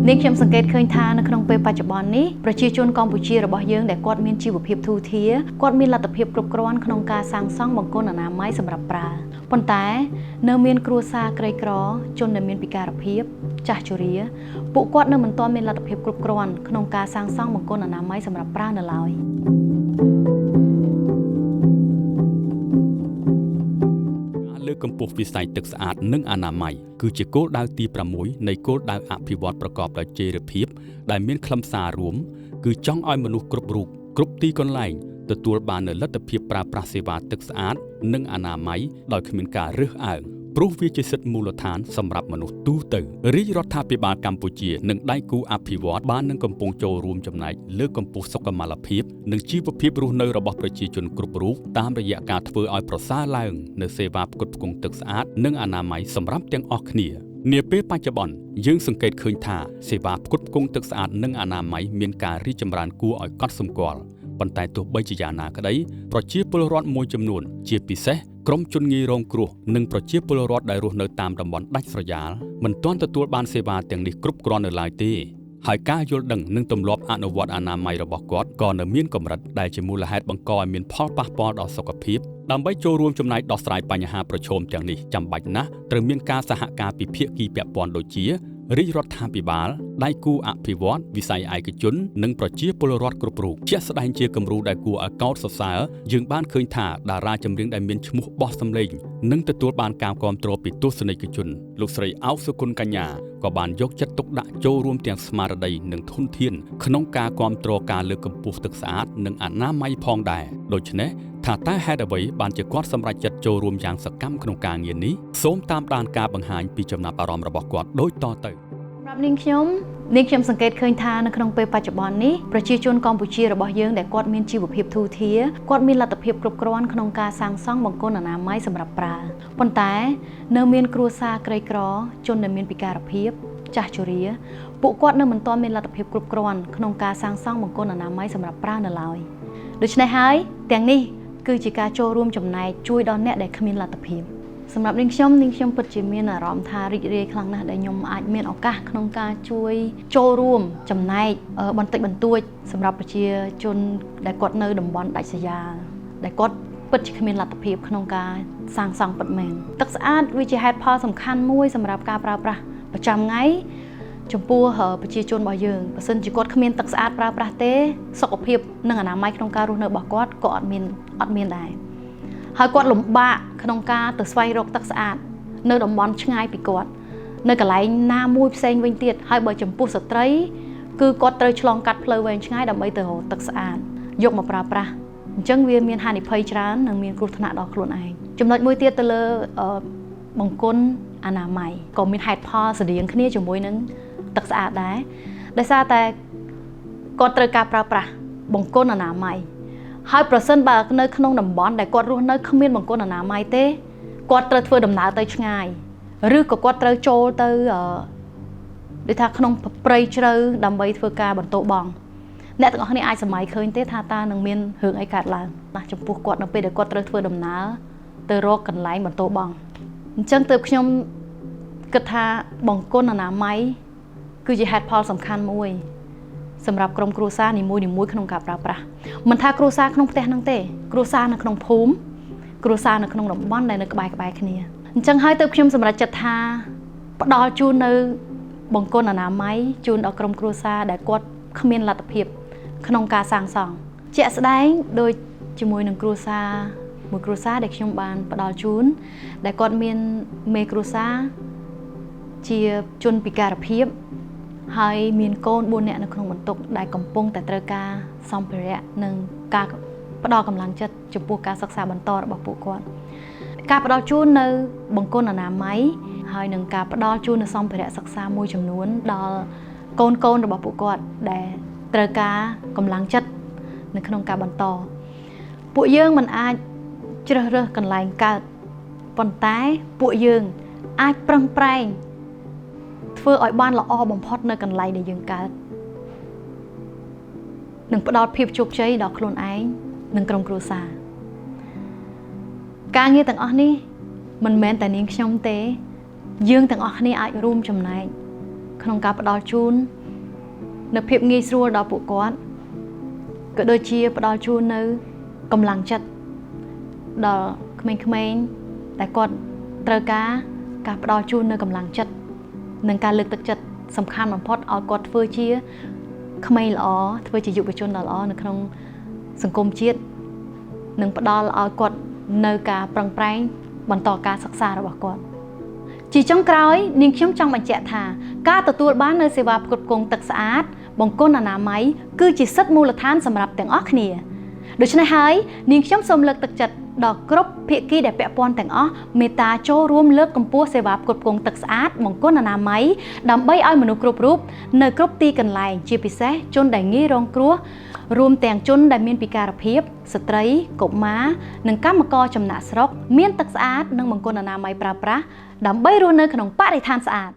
នេះខ្ញុំសង្កេតឃើញថានៅក្នុងពេលបច្ចុប្បន្ននេះប្រជាជនកម្ពុជារបស់យើងដែលគាត់មានជីវភាពធូរធារគាត់មានលទ្ធភាពគ្រប់គ្រាន់ក្នុងការសាងសង់បង្គន់អនាម័យសម្រាប់ប្រើប៉ុន្តែនៅមានគ្រួសារក្រីក្រជនដែលមានពិការភាពចាស់ជរាពួកគាត់នៅមិនទាន់មានលទ្ធភាពគ្រប់គ្រាន់ក្នុងការសាងសង់បង្គន់អនាម័យសម្រាប់ប្រើនៅឡើយលើកកម្ពស់វិស័យទឹកស្អាតនិងអនាម័យគឺជាគោលដៅទី6នៃគោលដៅអភិវឌ្ឍប្រកបដោយចីរភាពដែលមានខ្លឹមសាររួមគឺចង់ឲ្យមនុស្សគ្រប់រូបគ្រប់ទីកន្លែងទទួលបាននូវលទ្ធភាពប្រើប្រាស់សេវាទឹកស្អាតនិងអនាម័យដោយគ្មានការរើសអើងព្រោះវាជាសិទ្ធិមូលដ្ឋានសម្រាប់មនុស្សទូទៅរាជរដ្ឋាភិបាលកម្ពុជានិងដៃគូអភិវឌ្ឍន៍បាននឹងកំពុងចូលរួមចំណែកលើកកម្ពស់សុខុមាលភាពនិងជីវភាពរស់នៅរបស់ប្រជាជនគ្រប់រូបតាមរយៈការធ្វើឲ្យប្រសើរឡើងនូវសេវាផ្គត់ផ្គង់ទឹកស្អាតនិងអនាម័យសម្រាប់ទាំងអស់គ្នានាពេលបច្ចុប្បន្នយើងសង្កេតឃើញថាសេវាផ្គត់ផ្គង់ទឹកស្អាតនិងអនាម័យមានការរីកចម្រើនគួរឲ្យកត់សម្គាល់ប៉ុន្តែទោះបីជាយ៉ាងណាក្តីប្រជាពលរដ្ឋមួយចំនួនជាពិសេសក្រុមជនងាយរងគ្រោះនិងប្រជាពលរដ្ឋដែលរស់នៅតាមតំបន់ដាច់ស្រយាលមិនទាន់ទទួលបានសេវាទាំងនេះគ្រប់គ្រាន់នៅឡើយទេហើយការយល់ដឹងនិងទម្លាប់អនុវត្តអនាម័យរបស់គាត់ក៏នៅមានកម្រិតដែលជាមូលហេតុបង្កឲ្យមានផលប៉ះពាល់ដល់សុខភាពដើម្បីចូលរួមចំណែកដោះស្រាយបញ្ហាប្រឈមទាំងនេះចាំបាច់ណាស់ត្រូវមានការសហការពីភាគីពាក់ព័ន្ធដូចជារាជរដ្ឋាភិបាលដៃគូអភិវឌ្ឍន៍វិស័យឯកជននិងប្រជាពលរដ្ឋគ្រប់រូបជាក់ស្ដែងជាគំរូដែលគួរឲ្យកោតសរសើរយើងបានឃើញថាតារាចម្រៀងដែលមានឈ្មោះបោះសម្លេងនិងទទួលបានការគាំទ្រពីទស្សនិកជនលោកស្រីអោកសុគន្ធកញ្ញាក៏បានយកចិត្តទុកដាក់ចូលរួមទាំងស្មារតីនិងធនធានក្នុងការគាំទ្រការលើកកម្ពស់ទឹកស្អាតនិងអនាម័យផងដែរដូច្នេះថាតើហេតុអ្វីបានជាគាត់សម្រេចចិត្តចូលរួមយ៉ាងសកម្មក្នុងការងារនេះសូមតាមដានការបង្ហាញពីចំណាប់អារម្មណ៍របស់គាត់ដូចតទៅសម្រាប់នាងខ្ញុំសង្កេតឃើញថានៅក្នុងពេលបច្ចុប្បន្ននេះប្រជាជនកម្ពុជារបស់យើងដែលគាត់មានជីវភាពធូរធារគាត់មានលទ្ធភាពគ្រប់គ្រាន់ក្នុងការសាងសង់បង្គន់អនាម័យសម្រាប់ប្រើប៉ុន្តែនៅមានគ្រួសារក្រីក្រជនដែលមានពិការភាពចាស់ជរាពួកគាត់នៅមិនទាន់មានលទ្ធភាពគ្រប់គ្រាន់ក្នុងការសាងសង់បង្គន់អនាម័យសម្រាប់ប្រើនៅឡើយដូច្នេះហើយទាំងនេះគឺជាការចូលរួមចំណែកជួយដល់អ្នកដែលគ្មានលទ្ធភាពសម្រាប់នាងខ្ញុំពិតជាមានអារម្មណ៍ថារីករាយខ្លាំងណាស់ដែលខ្ញុំអាចមានឱកាសក្នុងការជួយចូលរួមចំណែកបន្តិចបន្តួចសម្រាប់ប្រជាជនដែលគាត់នៅតំបន់ដាច់ស្រយាលដែលគាត់ពិតជាគ្មានលទ្ធភាពក្នុងការសាងសង់ពិតមែនទឹកស្អាតវាជាហេតុផលសំខាន់មួយសម្រាប់ការប្រើប្រាស់ប្រចាំថ្ងៃចំពោះប្រជាជនរបស់យើងបើសិនជាគាត់គ្មានទឹកស្អាតប្រើប្រាស់ទេសុខភាពនិងអនាម័យក្នុងការរស់នៅរបស់គាត់ក៏អត់មានដែរហើយគាត់លំបាកក្នុងការទៅស្វែងរកទឹកស្អាតនៅតំបន់ឆ្ងាយពីគាត់នៅកន្លែងណាមួយផ្សេងវិញទៀតហើយបើចំពោះស្ត្រីគឺគាត់ត្រូវឆ្លងកាត់ផ្លូវវែងឆ្ងាយដើម្បីទៅរកទឹកស្អាតយកមកប្រើប្រាស់អញ្ចឹងវាមានហានិភ័យច្រើននិងមានគ្រោះថ្នាក់ដល់ខ្លួនឯងចំណុចមួយទៀតទៅលើបង្គន់អនាម័យក៏មានហេតុផលស្រដៀងគ្នាជាមួយនឹងទឹកស្អាតដែរដោយសារតែគាត់ត្រូវការប្រើប្រាស់បង្គន់អនាម័យហើយប្រសិនបើនៅក្នុងតំបន់ដែលគាត់រស់នៅគ្មានបង្គន់អនាម័យទេគាត់ត្រូវធ្វើដំណើរទៅឆ្ងាយឬក៏គាត់ត្រូវចូលទៅដូចថាក្នុងព្រៃជ្រៅដើម្បីធ្វើការបន្តបង់អ្នកទាំងអស់គ្នាអាចសម័យឃើញទេថាតើនឹងមានរឿងអីកើតឡើងណាចំពោះគាត់នៅពេលដែលគាត់ត្រូវធ្វើដំណើរទៅរកកន្លែងបន្តបង់អញ្ចឹងទើបខ្ញុំគិតថាបង្គន់អនាម័យគឺជាហេតុផលសំខាន់មួយសម្រាប់ក្រុមគ្រួសារនីមួយៗក្នុងការប្រើប្រាស់មិនថាគ្រួសារក្នុងផ្ទះហ្នឹងទេគ្រួសារនៅក្នុងភូមិគ្រួសារនៅក្នុងតំបន់ដែលនៅក្បែរគ្នាអញ្ចឹងហើយទើបខ្ញុំសម្រេចចិត្តថាផ្ដល់ជូននៅបង្គន់អនាម័យជូនដល់ក្រុមគ្រួសារដែលគាត់គ្មានលទ្ធភាពក្នុងការសាងសង់ជាក់ស្ដែងដូចជាមួយនឹងគ្រួសារមួយគ្រួសារដែលខ្ញុំបានផ្ដល់ជូនដែលគាត់មានមេគ្រួសារជាជនពិការភាពហើយមានកូន4នាក់នៅក្នុងបន្ទុកដែលកំពុងតែត្រូវការសម្ភារៈនិងការផ្ដល់កម្លាំងចិត្តចំពោះការសិក្សាបន្តរបស់ពួកគាត់ការផ្ដល់ជូននៅបង្គន់អនាម័យហើយនឹងការផ្ដល់ជូននៅសម្ភារៈសិក្សាមួយចំនួនដល់កូនរបស់ពួកគាត់ដែលត្រូវការកម្លាំងចិត្តនៅក្នុងការបន្តពួកយើងមិនអាចជ្រើសរើសកន្លែងកើតប៉ុន្តែពួកយើងអាចប្រឹងប្រែងធ្វើឲ្យបានល្អបំផុតនៅកន្លែងដែលយើងកើតនិងផ្ដល់ភាពជោគជ័យដល់ខ្លួនឯងនិងក្រុមគ្រួសារការងារទាំងអស់នេះមិនមែនតែនាងខ្ញុំទេយើងទាំងអស់គ្នាអាចរួមចំណែក ក្នុងការផ្ដល់ជូននៅភាពងាយស្រួលដល់ពួកគាត់ក៏ដូចជាផ្ដល់ជូននៅកម្លាំងចិត្តដល់ក្មេងៗដែលគាត់ត្រូវការផ្ដល់ជូននៅកម្លាំងចិត្តនិងការលើកទឹកចិត្តសំខាន់បំផុតឲ្យគាត់ធ្វើជាក្មេងល្អធ្វើជាយុវជនដ៏ល្អនៅក្នុងសង្គមជាតិនិងផ្ដល់ឲ្យគាត់នៅការប្រឹងប្រែងបន្តការសិក្សារបស់គាត់ជាចុងក្រោយនាងខ្ញុំចង់បញ្ជាក់ថាការទទួលបាននូវសេវាផ្គត់ផ្គង់ទឹកស្អាតបង្គន់អនាម័យគឺជាសិទ្ធិមូលដ្ឋានសម្រាប់ទាំងអស់គ្នាដូច្នេះហើយនាងខ្ញុំសូមលើកទឹកចិត្តដល់គ្រប់ភាគីដែលពាក់ព័ន្ធទាំងអស់មេត្តាចូលរួមលើកកម្ពស់សេវាផ្គត់ផ្គង់ទឹកស្អាតបង្គន់អនាម័យដើម្បីឲ្យមនុស្សគ្រប់រូបនៅគ្រប់ទីកន្លែងជាពិសេសជនដែលងាយរងគ្រោះរួមទាំងជនដែលមានពិការភាពស្ត្រីកុមារនិងកម្មករចំណាក់ស្រុកមានទឹកស្អាតនិងបង្គន់អនាម័យប្រើប្រាស់ដើម្បីរស់នៅក្នុងបរិស្ថានស្អាត